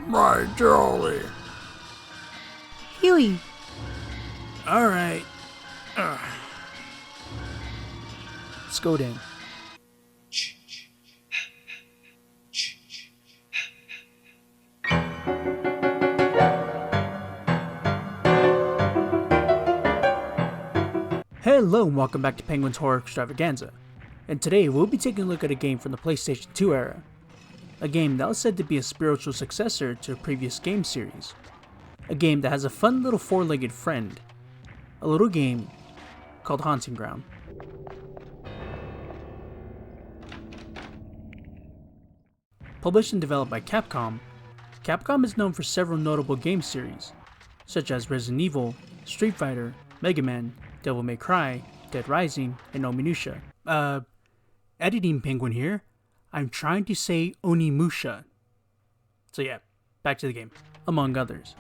My dolly. Huey. Alright. Let's go then. Hello and welcome back to Penguin's Horror Extravaganza, and today we'll be taking a look at a game from the PlayStation 2 era. A game that was said to be a spiritual successor to a previous game series. A game that has a fun little four-legged friend. A little game called Haunting Ground. Published and developed by Capcom, Capcom is known for several notable game series, such as Resident Evil, Street Fighter, Mega Man, Devil May Cry, Dead Rising, and Onimusha. Editing Penguin here. I'm trying to say Onimusha. So yeah, back to the game, among others.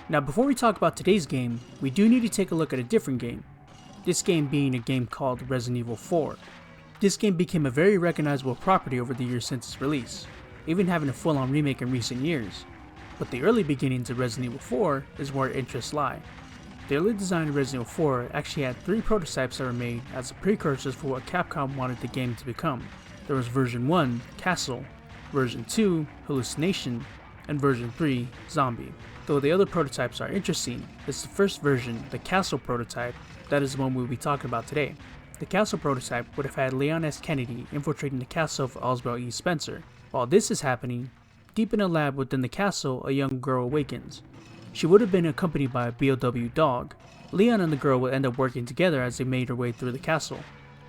Now before we talk about today's game, we do need to take a look at a different game. This game being a game called Resident Evil 4. This game became a very recognizable property over the years since its release, even having a full-on remake in recent years. But the early beginnings of Resident Evil 4 is where interests lie. The early design of Resident Evil 4 actually had 3 prototypes that were made as precursors for what Capcom wanted the game to become. There was version 1, Castle, version 2, Hallucination, and version 3, Zombie. Though the other prototypes are interesting, it's the first version, the Castle prototype, that is the one we'll be talking about today. The Castle prototype would have had Leon S. Kennedy infiltrating the castle of Oswald E. Spencer. While this is happening, deep in a lab within the castle, a young girl awakens. She would have been accompanied by a BOW dog. Leon and the girl would end up working together as they made their way through the castle.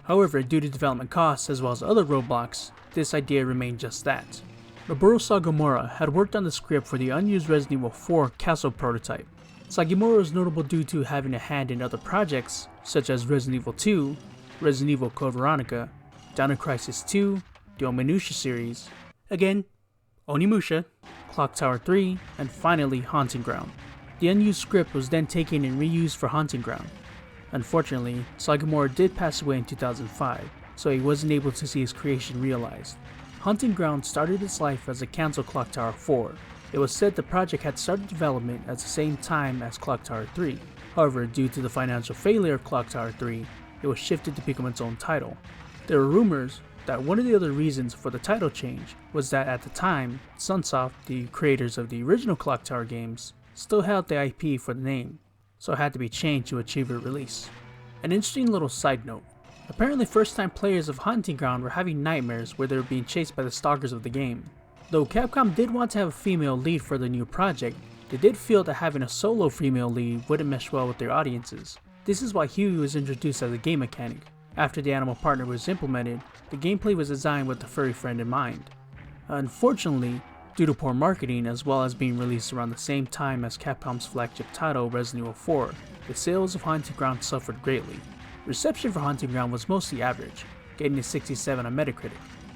However, due to development costs as well as other roadblocks, this idea remained just that. Noboru Sagamura had worked on the script for the unused Resident Evil 4 Castle prototype. Sagamura was notable due to having a hand in other projects such as Resident Evil 2, Resident Evil Code Veronica, Dino Crisis 2, the Onimusha series, again, Onimusha, Clock Tower 3, and finally Haunting Ground. The unused script was then taken and reused for Haunting Ground. Unfortunately, Sagamura did pass away in 2005, so he wasn't able to see his creation realized. Haunting Ground started its life as a canceled Clock Tower 4. It was said the project had started development at the same time as Clock Tower 3. However, due to the financial failure of Clock Tower 3, it was shifted to become its own title. There were rumors that one of the other reasons for the title change was that at the time, Sunsoft, the creators of the original Clock Tower games, still held the IP for the name, so it had to be changed to achieve a release. An interesting little side note, apparently first-time players of Haunting Ground were having nightmares where they were being chased by the stalkers of the game. Though Capcom did want to have a female lead for the new project, they did feel that having a solo female lead wouldn't mesh well with their audiences. This is why Huey was introduced as a game mechanic. After the animal partner was implemented, the gameplay was designed with the furry friend in mind. Unfortunately, due to poor marketing as well as being released around the same time as Capcom's flagship title Resident Evil 4, the sales of Haunting Ground suffered greatly. Reception for Haunting Ground was mostly average, getting a 67 on Metacritic.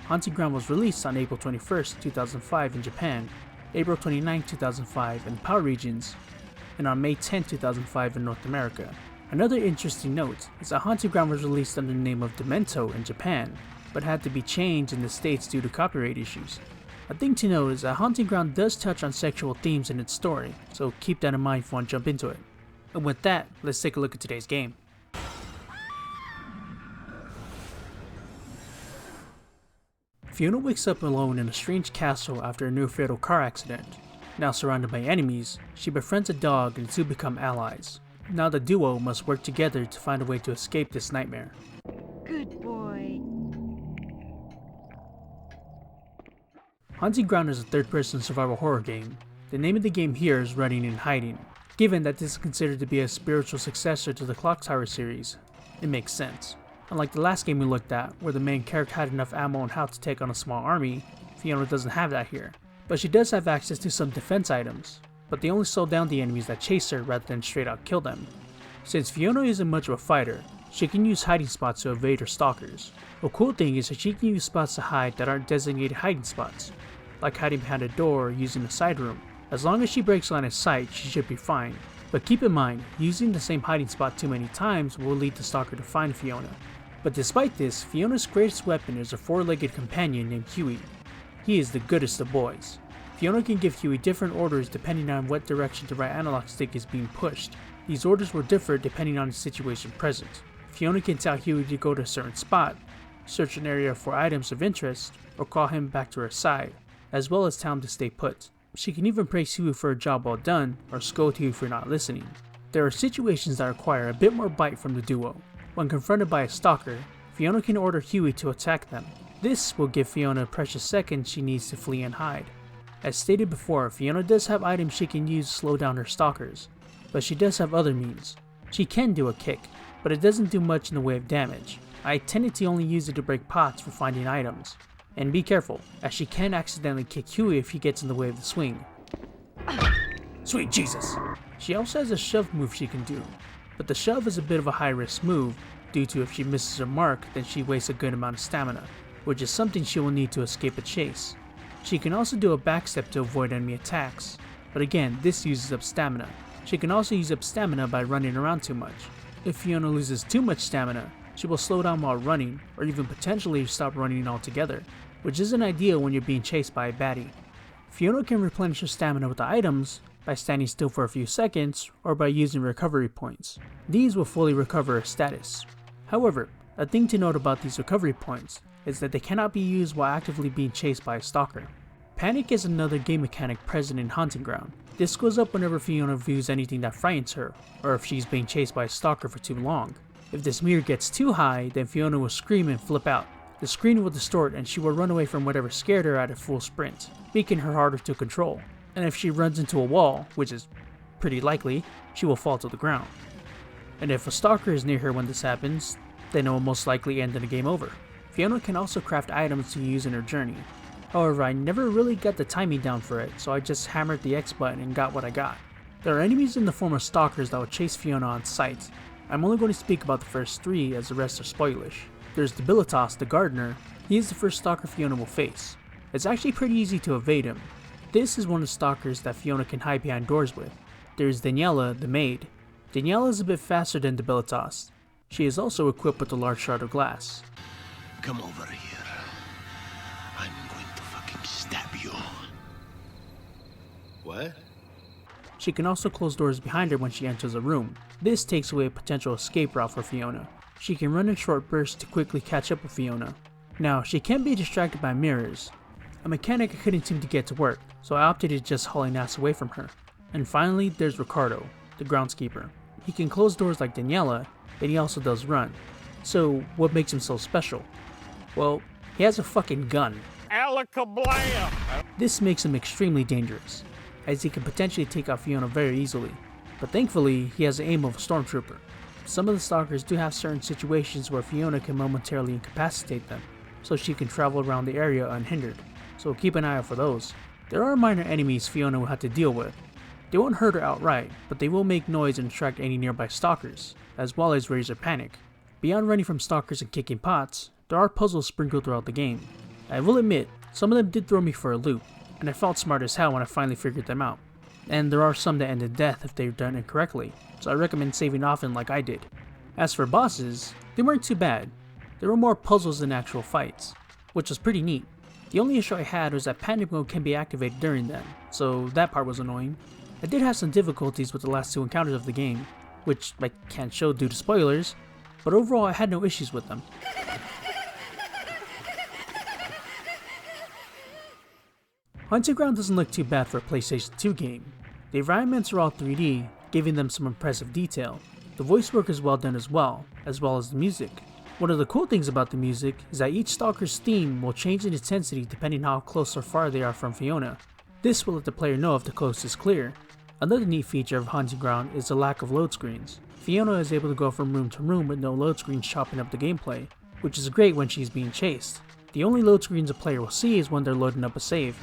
Haunting Ground was released on April 21, 2005 in Japan, April 29, 2005 in PAL regions, and on May 10, 2005 in North America. Another interesting note is that Haunting Ground was released under the name of Demento in Japan, but had to be changed in the States due to copyright issues. A thing to note is that Haunting Ground does touch on sexual themes in its story, so keep that in mind if you want to jump into it. And with that, let's take a look at today's game. Fiona wakes up alone in a strange castle after a near-fatal car accident. Now surrounded by enemies, she befriends a dog and the two become allies. Now the duo must work together to find a way to escape this nightmare. Good boy. Haunting Ground is a third-person survival horror game. The name of the game here is Running and Hiding. Given that this is considered to be a spiritual successor to the Clock Tower series, it makes sense. Unlike the last game we looked at, where the main character had enough ammo and health to take on a small army, Fiona doesn't have that here. But she does have access to some defense items, but they only slow down the enemies that chase her rather than straight out kill them. Since Fiona isn't much of a fighter, she can use hiding spots to evade her stalkers. A cool thing is that she can use spots to hide that aren't designated hiding spots, like hiding behind a door or using a side room. As long as she breaks line of sight, she should be fine. But keep in mind, using the same hiding spot too many times will lead the stalker to find Fiona. But despite this, Fiona's greatest weapon is a four-legged companion named Huey. He is the goodest of boys. Fiona can give Huey different orders depending on what direction the right analog stick is being pushed. These orders will differ depending on the situation present. Fiona can tell Huey to go to a certain spot, search an area for items of interest, or call him back to her side, as well as tell him to stay put. She can even praise Huey for a job well done, or scold Huey for not listening. There are situations that require a bit more bite from the duo. When confronted by a stalker, Fiona can order Huey to attack them. This will give Fiona a precious second she needs to flee and hide. As stated before, Fiona does have items she can use to slow down her stalkers, but she does have other means. She can do a kick, but it doesn't do much in the way of damage. I tended to only use it to break pots for finding items. And be careful, as she can accidentally kick Huey if he gets in the way of the swing. Sweet Jesus! She also has a shove move she can do, but the shove is a bit of a high risk move, due to if she misses her mark then she wastes a good amount of stamina, which is something she will need to escape a chase. She can also do a backstep to avoid enemy attacks, but again this uses up stamina. She can also use up stamina by running around too much. If Fiona loses too much stamina, she will slow down while running, or even potentially stop running altogether, which isn't ideal when you're being chased by a baddie. Fiona can replenish her stamina with the items by standing still for a few seconds, or by using recovery points. These will fully recover her status. However, a thing to note about these recovery points is that they cannot be used while actively being chased by a stalker. Panic is another game mechanic present in Hunting Ground. This goes up whenever Fiona views anything that frightens her, or if she's being chased by a stalker for too long. If this meter gets too high, then Fiona will scream and flip out. The screen will distort and she will run away from whatever scared her at a full sprint, making her harder to control. And if she runs into a wall, which is pretty likely, she will fall to the ground. And if a stalker is near her when this happens, then it will most likely end in a game over. Fiona can also craft items to use in her journey. However, I never really got the timing down for it, so I just hammered the X button and got what I got. There are enemies in the form of stalkers that will chase Fiona on sight. I'm only going to speak about the first 3 as the rest are spoilish. There's Debilitas, the gardener. He is the first stalker Fiona will face. It's actually pretty easy to evade him. This is one of the stalkers that Fiona can hide behind doors with. There's Daniela, the maid. Daniela is a bit faster than Debilitas. She is also equipped with a large shard of glass. Come over here. I'm going to fucking stab you. What? She can also close doors behind her when she enters a room. This takes away a potential escape route for Fiona. She can run in short bursts to quickly catch up with Fiona. Now, she can be distracted by mirrors, a mechanic I couldn't seem to get to work, so I opted to just hauling ass away from her. And finally, there's Ricardo, the groundskeeper. He can close doors like Daniela, but he also does run. So, what makes him so special? Well, he has a fucking gun. Alakablam! This makes him extremely dangerous, as he can potentially take out Fiona very easily. But thankfully, he has the aim of a stormtrooper. Some of the stalkers do have certain situations where Fiona can momentarily incapacitate them, so she can travel around the area unhindered, so keep an eye out for those. There are minor enemies Fiona will have to deal with. They won't hurt her outright, but they will make noise and attract any nearby stalkers, as well as raise her panic. Beyond running from stalkers and kicking pots, there are puzzles sprinkled throughout the game. I will admit, some of them did throw me for a loop, and I felt smart as hell when I finally figured them out. And there are some that end in death if they're done incorrectly, so I recommend saving often like I did. As for bosses, they weren't too bad. There were more puzzles than actual fights, which was pretty neat. The only issue I had was that panic mode can be activated during them, so that part was annoying. I did have some difficulties with the last 2 encounters of the game, which I can't show due to spoilers, but overall I had no issues with them. Hunting Ground doesn't look too bad for a PlayStation 2 game. The environments are all 3D, giving them some impressive detail. The voice work is well done as well as the music. One of the cool things about the music is that each stalker's theme will change in intensity depending how close or far they are from Fiona. This will let the player know if the coast is clear. Another neat feature of Hunting Ground is the lack of load screens. Fiona is able to go from room to room with no load screens chopping up the gameplay, which is great when she's being chased. The only load screens a player will see is when they're loading up a save.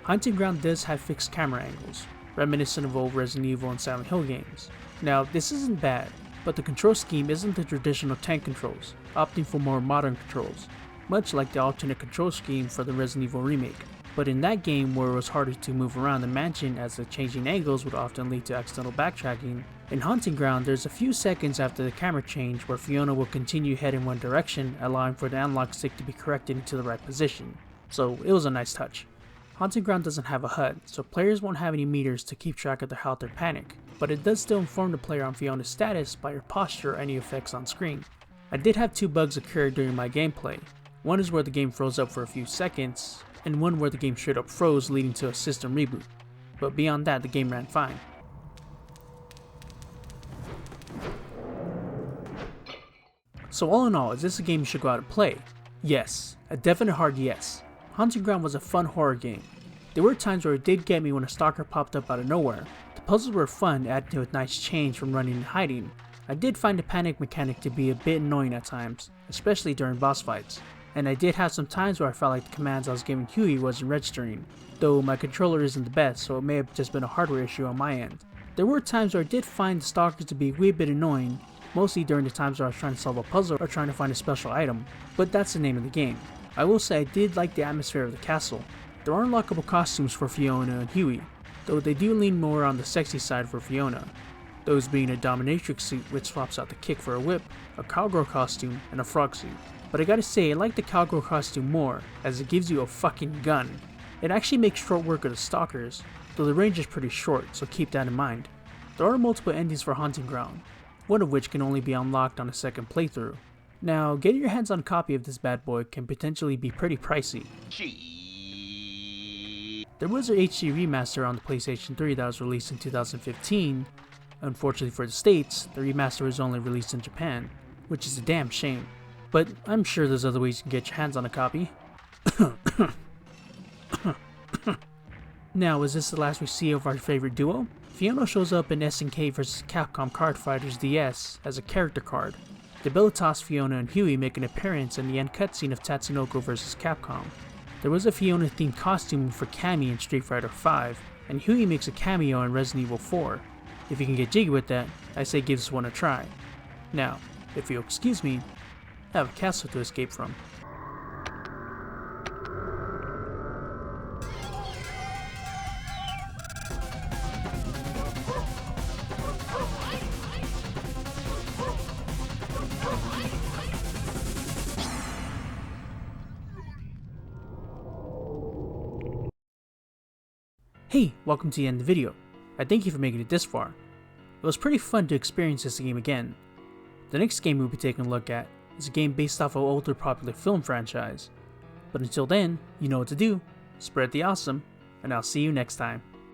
Hunting Ground does have fixed camera angles, reminiscent of old Resident Evil and Silent Hill games. Now, this isn't bad, but the control scheme isn't the traditional tank controls, opting for more modern controls, much like the alternate control scheme for the Resident Evil remake. But in that game where it was harder to move around the mansion as the changing angles would often lead to accidental backtracking, in Hunting Ground there's a few seconds after the camera change where Fiona will continue heading one direction, allowing for the analog stick to be corrected into the right position. so it was a nice touch. Haunting Ground doesn't have a HUD, so players won't have any meters to keep track of their health or panic, but it does still inform the player on Fiona's status by her posture or any effects on screen. I did have 2 bugs occur during my gameplay. One is where the game froze up for a few seconds, and one where the game straight up froze, leading to a system reboot. But beyond that, the game ran fine. So all in all, is this a game you should go out and play? Yes, a definite hard yes. Haunting Ground was a fun horror game. There were times where it did get me when a stalker popped up out of nowhere. The puzzles were fun, adding to a nice change from running and hiding. I did find the panic mechanic to be a bit annoying at times, especially during boss fights. And I did have some times where I felt like the commands I was giving Huey wasn't registering, though my controller isn't the best, so it may have just been a hardware issue on my end. There were times where I did find the stalkers to be a wee bit annoying, mostly during the times where I was trying to solve a puzzle or trying to find a special item, but that's the name of the game. I will say I did like the atmosphere of the castle. There are unlockable costumes for Fiona and Huey, though they do lean more on the sexy side for Fiona, those being a dominatrix suit which swaps out the kick for a whip, a cowgirl costume, and a frog suit. But I gotta say, I like the cowgirl costume more, as it gives you a fucking gun. It actually makes short work of the stalkers, though the range is pretty short, so keep that in mind. There are multiple endings for Haunting Ground, one of which can only be unlocked on a second playthrough. Now, getting your hands on a copy of this bad boy can potentially be pretty pricey. There was an HD remaster on the PlayStation 3 that was released in 2015. Unfortunately for the States, the remaster was only released in Japan, which is a damn shame. But I'm sure there's other ways you can get your hands on a copy. Now, is this the last we see of our favorite duo? Fiona shows up in SNK vs Capcom Card Fighters DS as a character card. Debilitas, Fiona, and Huey make an appearance in the end cutscene of Tatsunoko vs Capcom. There was a Fiona-themed costume for Cammy in Street Fighter V, and Huey makes a cameo in Resident Evil 4. If you can get jiggy with that, I say give this one a try. Now, if you'll excuse me, I have a castle to escape from. Hey, welcome to the end of the video. I thank you for making it this far. It was pretty fun to experience this game again. The next game we'll be taking a look at is a game based off of an older popular film franchise. But until then, you know what to do. Spread the awesome, and I'll see you next time.